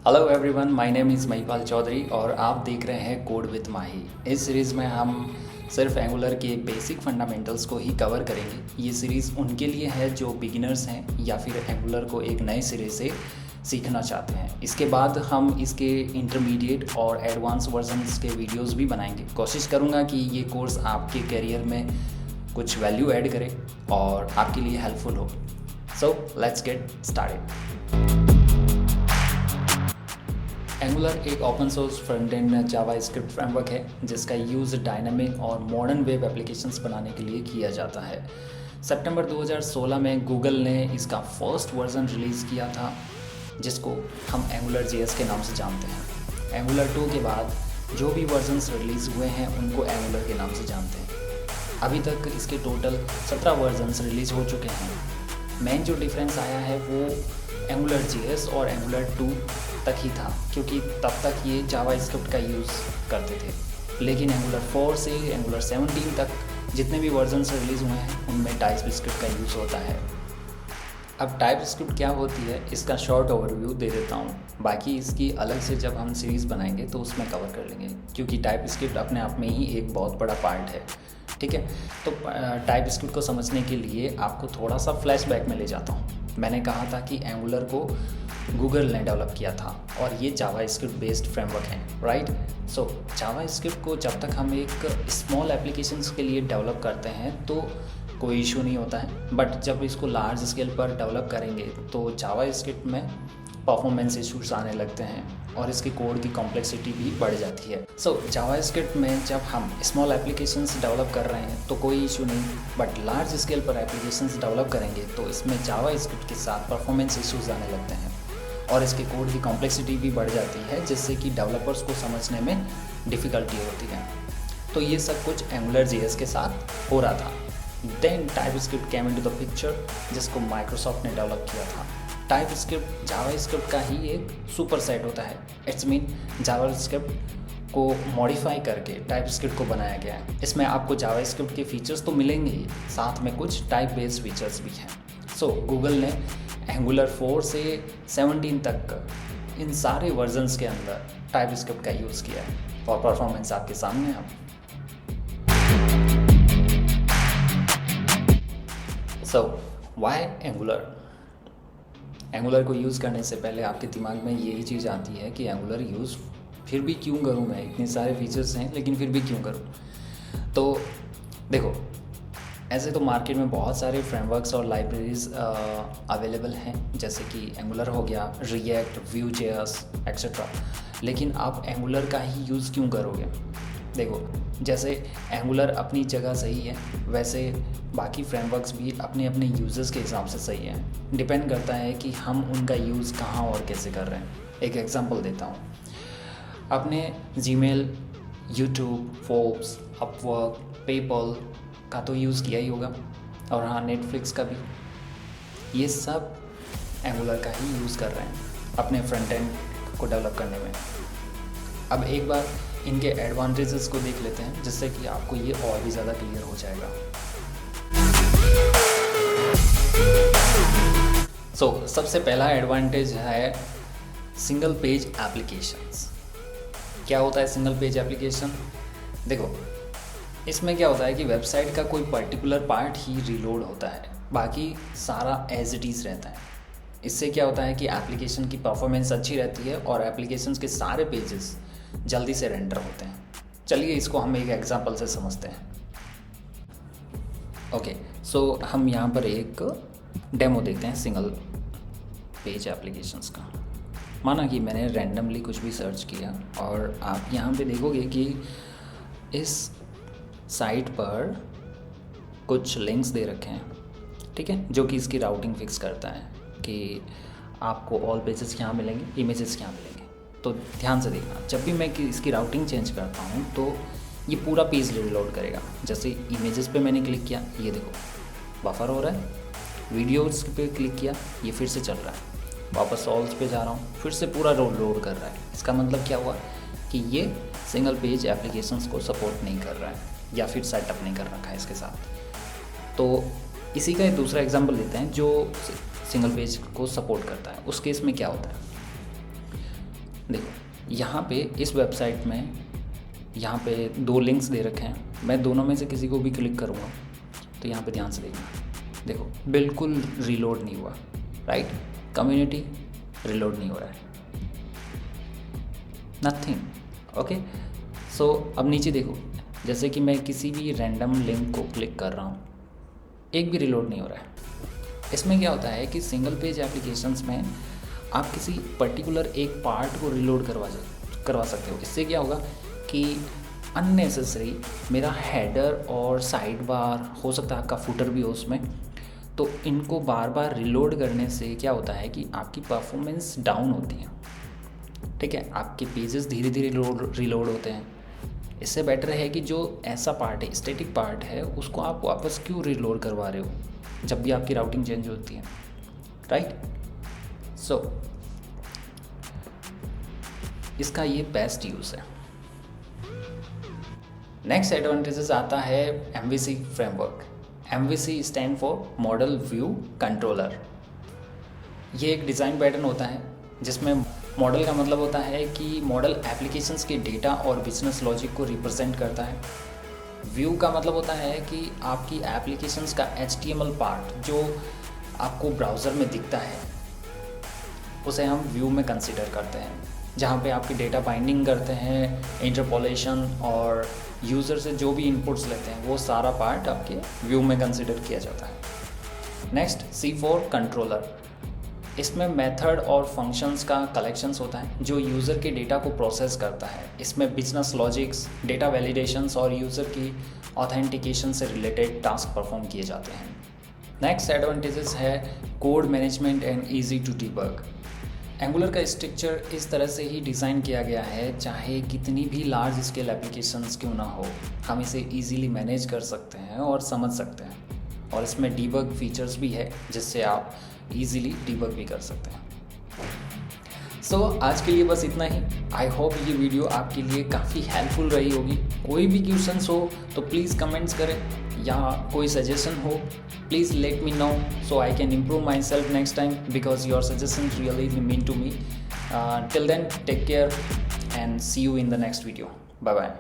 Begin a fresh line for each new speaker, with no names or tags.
Hello everyone, my name is Mahipal Chaudhary और आप देख रहे हैं कोड विद माही। इस सीरीज़ में हम सिर्फ एंगुलर के बेसिक फंडामेंटल्स को ही कवर करेंगे। ये सीरीज़ उनके लिए है जो बिगिनर्स हैं या फिर एंगुलर को एक नए सिरे से सीखना चाहते हैं। इसके बाद हम इसके इंटरमीडिएट और एडवांस वर्जन्स के वीडियोस भी बनाएंगे। कोशिश करूँगा कि ये कोर्स आपके करियर में कुछ वैल्यू ऐड करे और आपके लिए हेल्पफुल हो। So let's get started. Angular एक open source front end JavaScript framework है जिसका यूज़ डायनामिक और मॉडर्न वेब एप्लीकेशंस बनाने के लिए किया जाता है। सितंबर 2016 में गूगल ने इसका फर्स्ट वर्जन रिलीज़ किया था जिसको हम एंगुलर जेएस के नाम से जानते हैं। एंगुलर 2 के बाद जो भी वर्जन्स रिलीज़ हुए हैं उनको एंगुलर के नाम से जानते हैं। अभी तक इसके टोटल 17 वर्जन्स रिलीज़ हो चुके हैं। मेन जो डिफरेंस आया है वो एंगुलर जेएस और एंगुलर 2 तक ही था, क्योंकि तब तक ये जावास्क्रिप्ट का यूज़ करते थे। लेकिन एंगुलर 4 से एंगुलर 17 तक जितने भी वर्जन्स रिलीज़ हुए हैं उनमें टाइपस्क्रिप्ट का यूज़ होता है। अब टाइपस्क्रिप्ट क्या होती है इसका शॉर्ट ओवरव्यू दे देता हूँ, बाकी इसकी अलग से जब हम सीरीज़ बनाएंगे तो उसमें कवर कर लेंगे, क्योंकि टाइपस्क्रिप्ट अपने आप में ही एक बहुत बड़ा पार्ट है। ठीक है, तो टाइपस्क्रिप्ट को समझने के लिए आपको थोड़ा सा फ्लैशबैक में ले जाता हूँ। मैंने कहा था कि एंगुलर को गूगल ने डेवलप किया था और ये जावास्क्रिप्ट बेस्ड फ्रेमवर्क है, राइट। सो जावास्क्रिप्ट को जब तक हम एक स्मॉल एप्लीकेशंस के लिए डेवलप करते हैं तो कोई इशू नहीं होता है, बट जब इसको लार्ज स्केल पर डेवलप करेंगे तो जावास्क्रिप्ट में परफॉर्मेंस इशूज़ आने लगते हैं और इसके कोड की कॉम्प्लेक्सिटी भी बढ़ जाती है। सो जावास्क्रिप्ट में जब हम स्मॉल एप्लीकेशंस डेवलप कर रहे हैं तो कोई इशू नहीं, बट लार्ज स्केल पर एप्लीकेशंस डेवलप करेंगे तो इसमें जावास्क्रिप्ट के साथ परफॉर्मेंस इशूज़ आने लगते हैं और इसके कोड की कॉम्प्लेक्सिटी भी बढ़ जाती है, जिससे कि डेवलपर्स को समझने में डिफ़िकल्टी होती है। तो ये सब कुछ एंगुलर जेएस के साथ हो रहा था। Then TypeScript came into the picture, जिसको माइक्रोसॉफ्ट ने डेवलप किया था। टाइपस्क्रिप्ट जावास्क्रिप्ट का ही एक सुपर सेट होता है। इट्स मीन जावास्क्रिप्ट को मॉडिफाई करके टाइपस्क्रिप्ट को बनाया गया है। इसमें आपको जावास्क्रिप्ट के फीचर्स तो मिलेंगे ही, साथ में कुछ टाइप बेस्ड फीचर्स भी हैं। सो गूगल ने एंगुलर 4 से 17 तक इन सारे वर्जन्स के अंदर टाइपस्क्रिप्ट का यूज़ किया है और परफॉर्मेंस आपके सामने है। So why angular? एंगुलर को यूज़ करने से पहले आपके दिमाग में यही चीज़ आती है कि एंगुलर यूज़ फिर भी क्यों करूँ मैं, इतने सारे फीचर्स हैं लेकिन फिर भी क्यों करूँ। तो देखो, ऐसे तो मार्केट में बहुत सारे फ्रेमवर्क्स और लाइब्रेरीज अवेलेबल हैं, जैसे कि एंगुलर हो गया, रिएक्ट, व्यूजेएस एक्सेट्रा। लेकिन आप एंगुलर का ही यूज़ क्यों करोगे? देखो, जैसे एंगुलर अपनी जगह सही है, वैसे बाकी फ्रेमवर्क्स भी अपने अपने यूज़र्स के हिसाब से सही है। डिपेंड करता है कि हम उनका यूज़ कहाँ और कैसे कर रहे हैं। एक एग्जांपल देता हूँ, अपने Gmail, YouTube, Forbes, Upwork, PayPal का तो यूज़ किया ही होगा, और हाँ, नेटफ्लिक्स का भी। ये सब एंगुलर का ही यूज़ कर रहे हैं अपने फ्रंट एंड को डेवलप करने में। अब एक बार इनके एडवांटेजेस को देख लेते हैं, जिससे कि आपको ये और भी ज़्यादा क्लियर हो जाएगा। सबसे पहला एडवांटेज है सिंगल पेज एप्लीकेशंस। क्या होता है सिंगल पेज एप्लीकेशन? देखो, इसमें क्या होता है कि वेबसाइट का कोई पर्टिकुलर पार्ट ही रीलोड होता है, बाकी सारा एज इट इज़ रहता है। इससे क्या होता है कि एप्लीकेशन की परफॉर्मेंस अच्छी रहती है और एप्लीकेशंस के सारे पेजेस जल्दी से रेंडर होते हैं। चलिए इसको हम एक एग्जांपल से समझते हैं। ओके, सो हम यहाँ पर एक डेमो देखते हैं सिंगल पेज एप्लीकेशंस का। माना कि मैंने रैंडमली कुछ भी सर्च किया और आप यहाँ पे देखोगे कि इस साइट पर कुछ लिंक्स दे रखे हैं, ठीक है, जो कि इसकी राउटिंग फिक्स करता है कि आपको ऑल पेजेस यहाँ मिलेंगे, इमेजेस यहाँ मिलेंगे। तो ध्यान से देखना, जब भी मैं इसकी राउटिंग चेंज करता हूँ तो ये पूरा पेज रीलोड करेगा। जैसे इमेजेस पे मैंने क्लिक किया, ये देखो बफर हो रहा है। वीडियोस पे क्लिक किया, ये फिर से चल रहा है। वापस ऑल्स पे जा रहा हूँ, फिर से पूरा लोड कर रहा है। इसका मतलब क्या हुआ कि ये सिंगल पेज एप्लीकेशंस को सपोर्ट नहीं कर रहा है या फिर सेटअप नहीं कर रखा है इसके साथ। तो इसी का एक दूसरा एग्जांपल लेते हैं जो सिंगल पेज को सपोर्ट करता है। उस केस में क्या होता है, देखो यहाँ पे इस वेबसाइट में यहाँ पे 2 लिंक्स दे रखे हैं, मैं दोनों में से किसी को भी क्लिक करूँगा तो यहाँ पे ध्यान से देखना, देखो बिल्कुल रीलोड नहीं हुआ, राइट। कम्युनिटी रीलोड नहीं हो रहा है, नथिंग। ओके, सो अब नीचे देखो, जैसे कि मैं किसी भी रैंडम लिंक को क्लिक कर रहा हूँ, एक भी रीलोड नहीं हो रहा है। इसमें क्या होता है कि सिंगल पेज एप्लीकेशंस में आप किसी पर्टिकुलर एक पार्ट को रीलोड करवा सकते हो। इससे क्या होगा कि अननेसेसरी मेरा हेडर और साइड बार, हो सकता है आपका फुटर भी हो उसमें, तो इनको बार बार रीलोड करने से क्या होता है कि आपकी परफॉर्मेंस डाउन होती है, ठीक है, आपके पेजेस धीरे धीरे रीलोड होते हैं। इससे बेटर है कि जो ऐसा पार्ट है, स्टैटिक पार्ट है, उसको आप वापस क्यों रीलोड करवा रहे हो जब भी आपकी राउटिंग चेंज होती है, राइट। सो इसका ये बेस्ट यूज़ है। नेक्स्ट एडवांटेजेस आता है MVC framework. MVC stand for model view controller. ये एक डिज़ाइन पैटर्न होता है जिसमें मॉडल का मतलब होता है कि मॉडल एप्लीकेशंस के डेटा और बिजनेस लॉजिक को रिप्रेजेंट करता है। व्यू का मतलब होता है कि आपकी एप्लीकेशंस का HTML पार्ट जो आपको ब्राउज़र में दिखता है उसे हम व्यू में कंसीडर करते हैं, जहाँ पे आपकी डेटा बाइंडिंग करते हैं, इंटरपोलेशन और यूज़र से जो भी इनपुट्स लेते हैं वो सारा पार्ट आपके व्यू में कंसीडर किया जाता है। Next C4 controller. इसमें मेथड और फंक्शंस का कलेक्शंस होता है जो यूज़र के डेटा को प्रोसेस करता है। इसमें बिजनेस लॉजिक्स, डेटा वैलिडेशंस और यूज़र की ऑथेंटिकेशन से रिलेटेड टास्क परफॉर्म किए जाते हैं। नेक्स्ट एडवांटेजेस है code management and easy to debug. Angular का स्ट्रक्चर इस तरह से ही डिज़ाइन किया गया है, चाहे कितनी भी लार्ज स्केल एप्लीकेशंस क्यों ना हो, हम इसे इजीली मैनेज कर सकते हैं और समझ सकते हैं। और इसमें डीबग फीचर्स भी है जिससे आप इजीली डीबग भी कर सकते हैं। सो आज के लिए बस इतना ही। आई होप ये वीडियो आपके लिए काफ़ी हेल्पफुल रही होगी। कोई भी क्वेश्चंस हो तो प्लीज़ कमेंट्स करें, या कोई सजेशन हो please let me know so I can improve my self next time, because your suggestion really mean to me. Till then take care and see you in the next video. Bye bye.